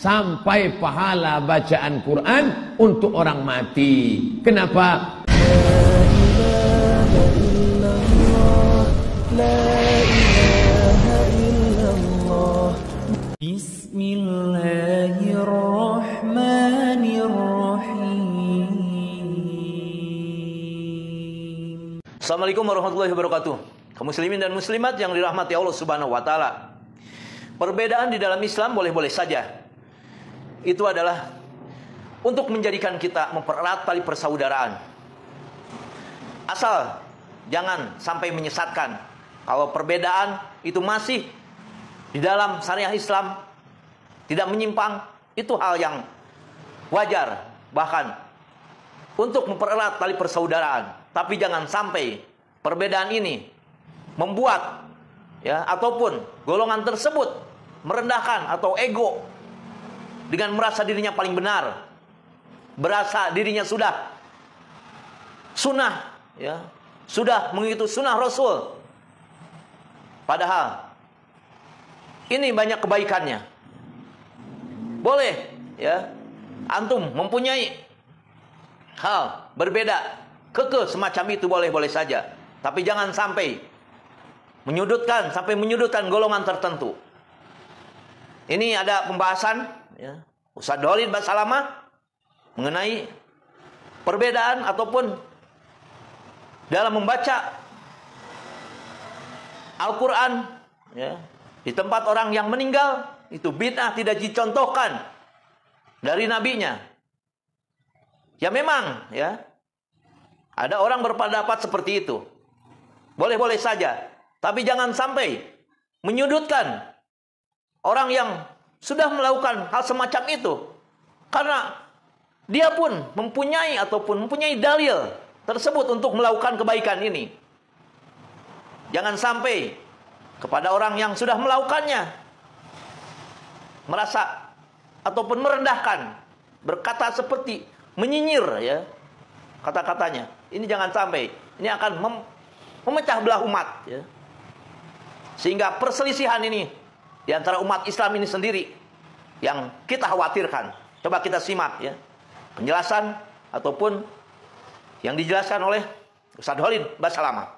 sampai pahala bacaan Quran untuk orang mati. Kenapa? Bismillahirrahmanirrahim. Assalamualaikum warahmatullahi wabarakatuh. Kaum muslimin dan muslimat yang dirahmati Allah Subhanahu wa taala. Perbedaan di dalam Islam boleh-boleh saja. Itu adalah untuk menjadikan kita mempererat tali persaudaraan. Asal jangan sampai menyesatkan. Kalau perbedaan itu masih di dalam syariah Islam, tidak menyimpang, itu hal yang wajar. Bahkan untuk mempererat tali persaudaraan. Tapi jangan sampai perbedaan ini membuat ataupun golongan tersebut merendahkan atau ego dengan merasa dirinya paling benar, berasa dirinya sudah sunnah, sudah mengikuti sunnah Rasul. Padahal ini banyak kebaikannya. Boleh antum mempunyai hal berbeda, kekeh semacam itu boleh-boleh saja. Tapi jangan sampai menyudutkan golongan tertentu. Ini ada pembahasan Ustaz Khalid Basalamah mengenai perbedaan ataupun dalam membaca Al-Quran di tempat orang yang meninggal, itu bid'ah, tidak dicontohkan dari nabinya. Ya memang ada orang berpendapat seperti itu. Boleh-boleh saja. Tapi jangan sampai menyudutkan orang yang sudah melakukan hal semacam itu. Karena dia pun mempunyai dalil tersebut untuk melakukan kebaikan ini. Jangan sampai kepada orang yang sudah melakukannya merasa ataupun merendahkan, berkata seperti menyinyir kata-katanya. Ini jangan sampai. Ini akan memecah belah umat Sehingga perselisihan ini di antara umat Islam ini sendiri yang kita khawatirkan. Coba kita simak penjelasan ataupun yang dijelaskan oleh Ustaz Khalid Basalamah.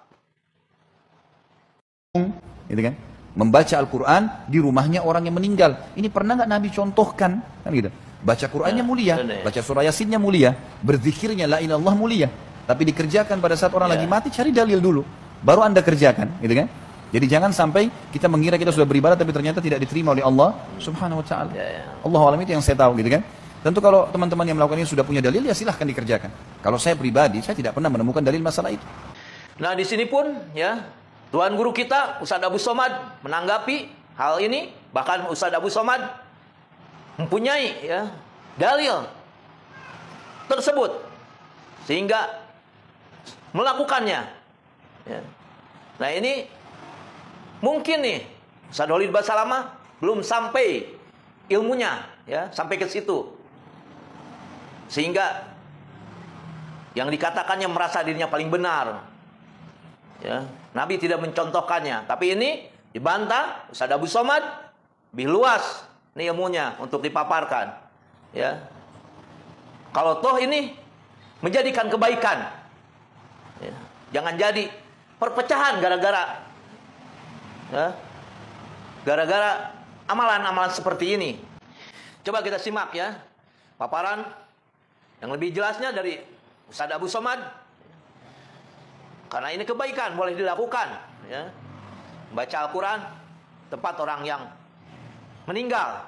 Gitu kan? Membaca Al-Quran di rumahnya orang yang meninggal. Ini pernah nggak Nabi contohkan? Kan gitu. Baca Qurannya mulia, baca surah Yasinnya mulia, berzikirnya la ilaha illallah mulia. Tapi dikerjakan pada saat orang lagi mati, cari dalil dulu, baru Anda kerjakan, gitu kan? Jadi jangan sampai kita mengira kita sudah beribadah tapi ternyata tidak diterima oleh Allah Subhanahu wa taala. Allahu a'lam, itu yang saya tahu, gitu kan? Tentu kalau teman-teman yang melakukan ini sudah punya dalil, ya silahkan dikerjakan. Kalau saya pribadi, saya tidak pernah menemukan dalil masalah itu. Nah, di sini pun Tuan guru kita Ustaz Abu Somad menanggapi hal ini. Bahkan Ustaz Abu Somad mempunyai dalil tersebut sehingga melakukannya. Nah, ini mungkin nih Ustaz Khalid Basalamah belum sampai ilmunya sampai ke situ, sehingga yang dikatakannya merasa dirinya paling benar. Nabi tidak mencontohkannya, tapi ini dibantah Ustaz Abu Somad, lebih luas ini ilmunya untuk dipaparkan. Kalau toh ini menjadikan kebaikan, jangan jadi perpecahan gara-gara amalan-amalan seperti ini. Coba kita simak paparan yang lebih jelasnya dari Ustaz Abu Somad. Karena ini kebaikan boleh dilakukan, membaca Al-Quran tempat orang yang meninggal.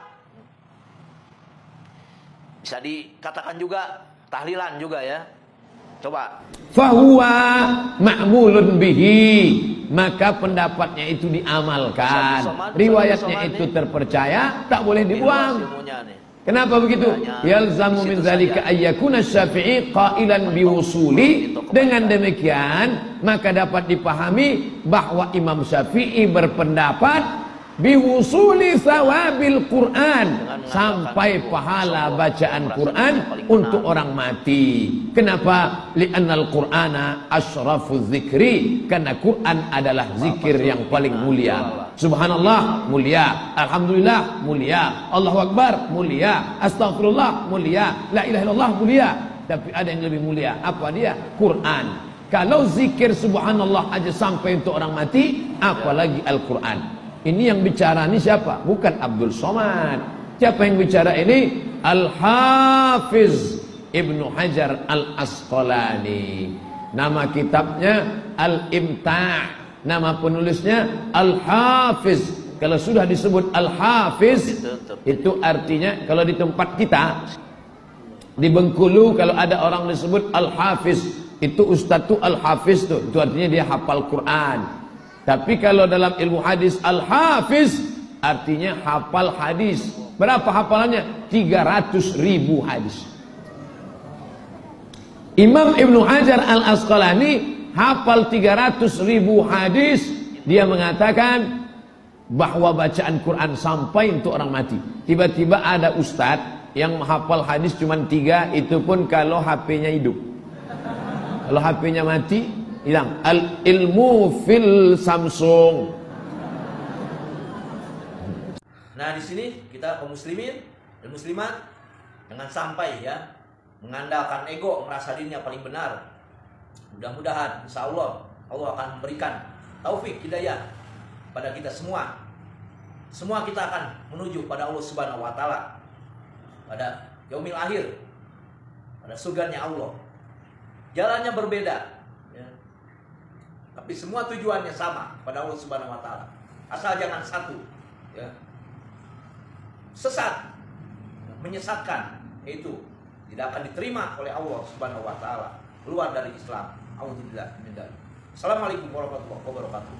Bisa dikatakan juga tahlilan juga Coba. Fahuwa ma'mulun bihi, maka pendapatnya itu diamalkan. Riwayatnya itu terpercaya, tak boleh dibuang. Kenapa begitu? Yalzamu min zalika ayyakuna Syafi'i qailan biwusuli. Dengan demikian maka dapat dipahami bahwa Imam Syafi'i berpendapat biwusuli thawabil Quran, sampai pahala bacaan Quran untuk orang mati. Kenapa? Li'annal Qur'ana asyrafuz zikri, karena Quran adalah zikir yang paling mulia. Subhanallah mulia, alhamdulillah mulia, Allahu Akbar mulia, astagfirullah mulia, la ilaha illallah mulia. Tapi ada yang lebih mulia, apa dia? Quran. Kalau zikir subhanallah aja sampai untuk orang mati, apalagi Al-Quran. Ini yang bicara ini siapa? Bukan Abdul Somad. Siapa yang bicara ini? Al-Hafiz Ibnu Hajar Al-Asqalani. Nama kitabnya Al-Imta'. Nama penulisnya Al-Hafiz. Kalau sudah disebut Al-Hafiz, itu artinya kalau di tempat kita di Bengkulu, kalau ada orang disebut Al-Hafiz, itu Ustadz tuh Al-Hafiz tuh, itu artinya dia hafal Quran. Tapi kalau dalam ilmu hadis Al-Hafiz artinya hafal hadis. Berapa hafalannya? 300.000 hadis. Imam Ibnu Hajar Al-Asqalani hafal 300.000 hadis. Dia mengatakan bahwa bacaan Quran sampai untuk orang mati. Tiba-tiba ada ustadz yang menghafal hadis cuma 3, itu pun kalau HP-nya hidup. Kalau HP-nya mati, hilang. Al-ilmu fil Samsung. Nah, di sini kita kaum muslimin dan muslimat jangan sampai ya mengandalkan ego, merasa dirinya paling benar. Mudah-mudahan insya Allah akan memberikan taufik hidayah pada kita semua. Semua kita akan menuju pada Allah Subhanahu wa taala, pada yaumil akhir, pada surganya Allah. Jalannya berbeda ya, tapi semua tujuannya sama pada Allah Subhanahu wa taala. Asal jangan satu ya, sesat, menyesatkan, itu tidak akan diterima oleh Allah Subhanahu wa taala, keluar dari Islam. Alhamdulillah. Assalamualaikum warahmatullahi wabarakatuh.